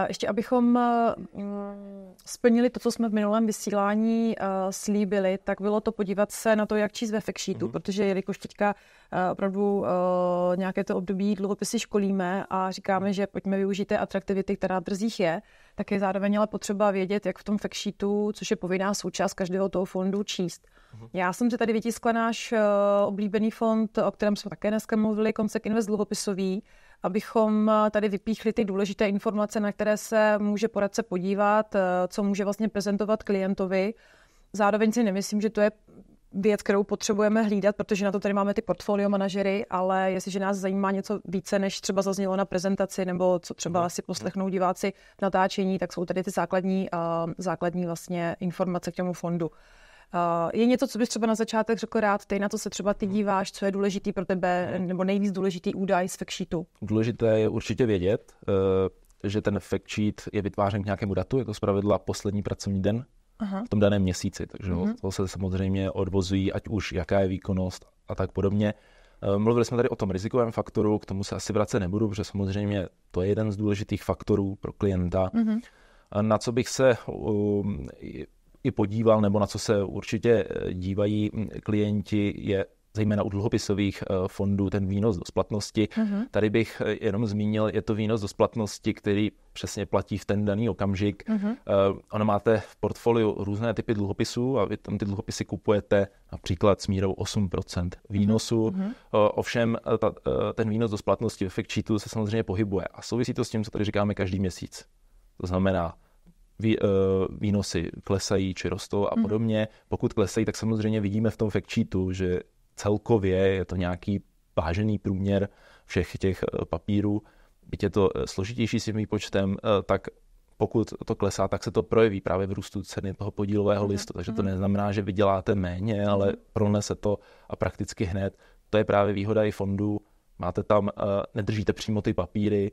Ještě abychom splnili to, co jsme v minulém vysílání slíbili, tak bylo to podívat se na to, jak číst ve fact sheetu, protože jelikož teďka opravdu nějaké to období dluhopisy školíme a říkáme, že pojďme využít té atraktivity, která v trzích je, tak je zároveň ale potřeba vědět, jak v tom fact sheetu, což je povinná součást každého toho fondu, číst. Já jsem si tady vytiskla náš oblíbený fond, o kterém jsme také dneska mluvili, Konsek Invest dluhopisový, abychom tady vypíchli ty důležité informace, na které se může poradce podívat, co může vlastně prezentovat klientovi. Zároveň si nemyslím, že to je věc, kterou potřebujeme hlídat, protože na to tady máme ty portfolio manažery, ale jestliže nás zajímá něco více, než třeba zaznělo na prezentaci, nebo co třeba si poslechnou diváci v natáčení, tak jsou tady ty základní vlastně informace k tomu fondu. Je něco, co bys třeba na začátek řekl rád, ty na to se třeba ty díváš, co je důležitý pro tebe, nebo nejvíc důležitý údaj z fact sheetu? Důležité je určitě vědět, že ten fact sheet je vytvářen k nějakému datu, jako zpravidla poslední pracovní den v tom daném měsíci. Takže to se samozřejmě odvozují, ať už jaká je výkonnost a tak podobně. Mluvili jsme tady o tom rizikovém faktoru, k tomu se asi vracet nebudu, protože samozřejmě to je jeden z důležitých faktorů pro klienta. Na co bych se i podíval, nebo na co se určitě dívají klienti, je zejména u dluhopisových fondů ten výnos do splatnosti. Tady bych jenom zmínil, je to výnos do splatnosti, který přesně platí v ten daný okamžik. Ono máte v portfoliu různé typy dluhopisů a vy tam ty dluhopisy kupujete například s mírou 8% výnosu. Ovšem ten výnos do splatnosti ve fact sheetu se samozřejmě pohybuje a souvisí to s tím, co tady říkáme každý měsíc. To znamená, výnosy klesají či rostou a podobně. Pokud klesají, tak samozřejmě vidíme v tom fact sheetu, že celkově je to nějaký vážený průměr všech těch papírů. Byť je to složitější s tím výpočtem, tak pokud to klesá, tak se to projeví právě v růstu ceny toho podílového listu. Takže to neznamená, že vyděláte méně, ale pronese to a prakticky hned. To je právě výhoda i fondů. Máte tam, nedržíte přímo ty papíry,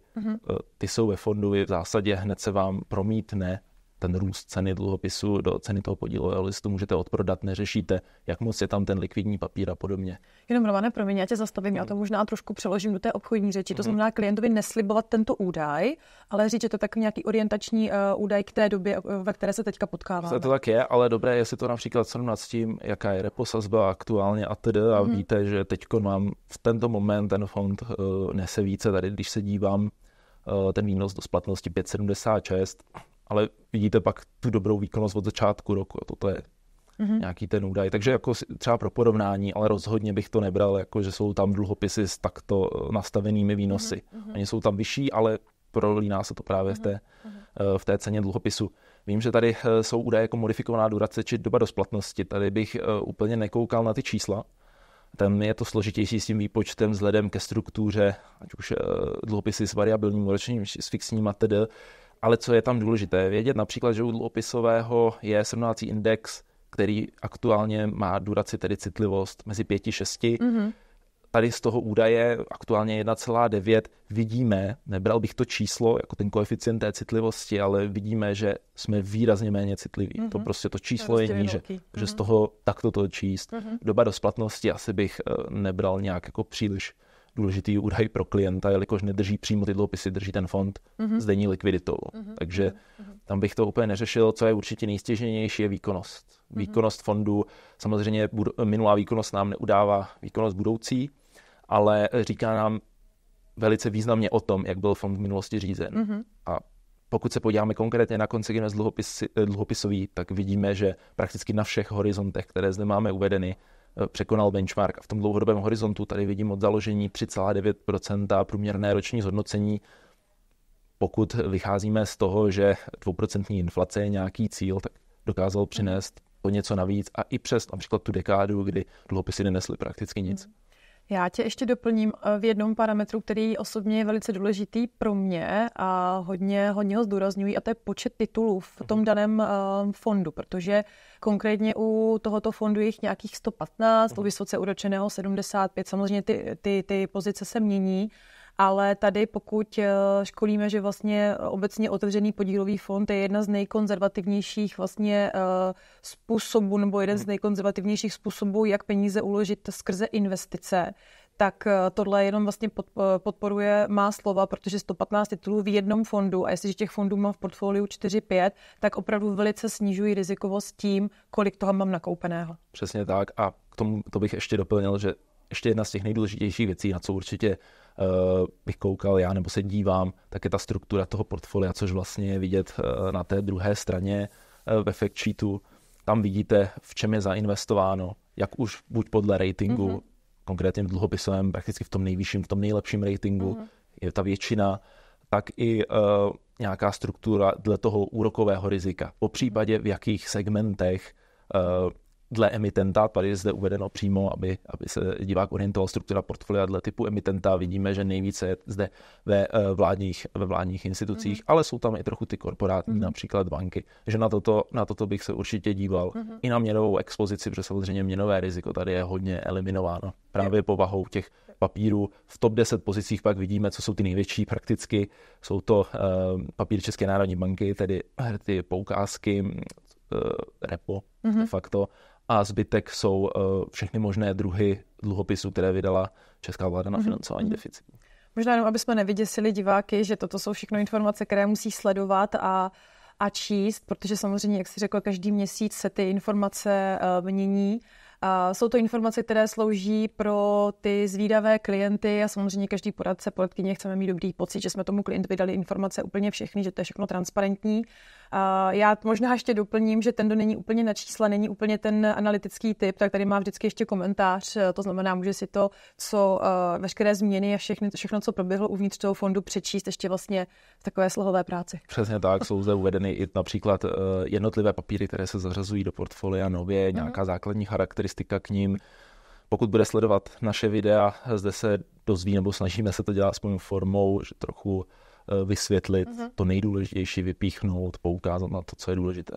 ty jsou ve fondu, v zásadě hned se vám promítne ten růst ceny dluhopisu do ceny toho podílového listu, můžete odprodat, neřešíte, jak moc je tam ten likvidní papír a podobně. Jenom Romane, promiň, já tě zastavím, já to možná trošku přeložím do té obchodní řeči. To znamená klientovi neslibovat tento údaj, ale říct, že to je takový nějaký orientační údaj k té době, ve které se teďka potkáváme. To tak je, ale dobré je si to například srovnat s tím, jaká je repo sazba aktuálně a tedy a víte, že teďko mám v tento moment ten fond nese více, tady když se dívám ten výnos do splatnosti 5,76, ale vidíte pak tu dobrou výkonnost od začátku roku. Toto je nějaký ten údaj. Takže jako třeba pro porovnání, ale rozhodně bych to nebral, jako že jsou tam dluhopisy s takto nastavenými výnosy. Oni jsou tam vyšší, ale prolíná se to právě v té ceně dluhopisu. Vím, že tady jsou údaje jako modifikovaná durace či doba do splatnosti. Tady bych úplně nekoukal na ty čísla. Tam je to složitější s tím výpočtem vzhledem ke struktuře, ať už dluhopisy s variabilním úročením, s fixním atd. Ale co je tam důležité, vědět například, že u dluhopisového je srovnávací index, který aktuálně má duraci, tedy citlivost, mezi 5 a 6. Tady z toho údaje aktuálně 1,9 vidíme, nebral bych to číslo jako ten koeficient té citlivosti, ale vidíme, že jsme výrazně méně citliví. To prostě to číslo je níže. Že z toho takto to číst. Doba do splatnosti asi bych nebral nějak jako příliš důležitý údaj pro klienta, jelikož nedrží přímo ty dluhopisy, drží ten fond s denní likviditou. Takže tam bych to úplně neřešil. Co je určitě nejstěžejnější, je výkonnost. Výkonnost fondu, samozřejmě minulá výkonnost nám neudává výkonnost budoucí, ale říká nám velice významně o tom, jak byl fond v minulosti řízen. A pokud se podíváme konkrétně na Konsek Invest dluhopisový, tak vidíme, že prakticky na všech horizontech, které zde máme uvedeny, překonal benchmark. A v tom dlouhodobém horizontu tady vidím od založení 3,9% průměrné roční zhodnocení. Pokud vycházíme z toho, že 2% inflace je nějaký cíl, tak dokázal přinést o něco navíc a i přes například tu dekádu, kdy dluhopisy nenesly prakticky nic. Já tě ještě doplním v jednom parametru, který osobně je velice důležitý pro mě a hodně ho zdůrazňuji, a to je počet titulů v tom daném fondu, protože konkrétně u tohoto fondu je jich nějakých 115, u vysoce úročeného 75, samozřejmě ty pozice se mění, ale tady pokud školíme, že vlastně obecně otevřený podílový fond je jedna z nejkonzervativnějších vlastně způsobů, nebo jeden z nejkonzervativnějších způsobů, jak peníze uložit skrze investice, tak tohle jenom vlastně podporuje má slova, protože 115 titulů v jednom fondu a jestliže těch fondů mám v portfoliu 4-5, tak opravdu velice snižují rizikovost tím, kolik toho mám nakoupeného. Přesně tak a k tomu to bych ještě doplnil, že ještě jedna z těch nejdůležitějších věcí, na co určitě bych koukal já nebo se dívám, tak je ta struktura toho portfolia, což vlastně je vidět na té druhé straně ve fact sheetu. Tam vidíte, v čem je zainvestováno, jak už buď podle ratingu, konkrétně v dluhopisovém, prakticky v tom nejvyšším, v tom nejlepším ratingu, je ta většina, tak i nějaká struktura dle toho úrokového rizika. Po případě v jakých segmentech dle emitenta, tady je zde uvedeno přímo, aby se divák orientoval struktura portfolia dle typu emitenta. Vidíme, že nejvíce je zde ve vládních institucích, ale jsou tam i trochu ty korporátní, například banky. Že na toto bych se určitě díval. I na měnovou expozici, protože samozřejmě měnové riziko tady je hodně eliminováno. Právě povahou těch papírů. V top 10 pozicích pak vidíme, co jsou ty největší prakticky. Jsou to papíry České národní banky, tedy ty poukázky, repo de facto. A zbytek jsou všechny možné druhy dluhopisů, které vydala česká vláda na financování deficitu. Možná jenom, aby jsme nevyděsili diváky, že toto jsou všechno informace, které musí sledovat a číst, protože samozřejmě, jak jsi řekl, každý měsíc se ty informace mění. Jsou to informace, které slouží pro ty zvídavé klienty a samozřejmě každý poradce, poradkyně chceme mít dobrý pocit, že jsme tomu klientovi dali informace úplně všechny, že to je všechno transparentní. Já možná ještě doplním, že ten, kdo není úplně na čísla, není úplně ten analytický typ, tak tady má vždycky ještě komentář, to znamená, může si to, co veškeré změny a všechno, co proběhlo uvnitř toho fondu, přečíst ještě vlastně v takové slohové práci. Přesně tak, jsou zde uvedeny i například jednotlivé papíry, které se zařazují do portfolia nově, nějaká základní charakteristika k nim. Pokud bude sledovat naše videa, zde se dozví, nebo snažíme se to dělat aspoň formou, že trochu vysvětlit to nejdůležitější, vypíchnout, poukázat na to, co je důležité.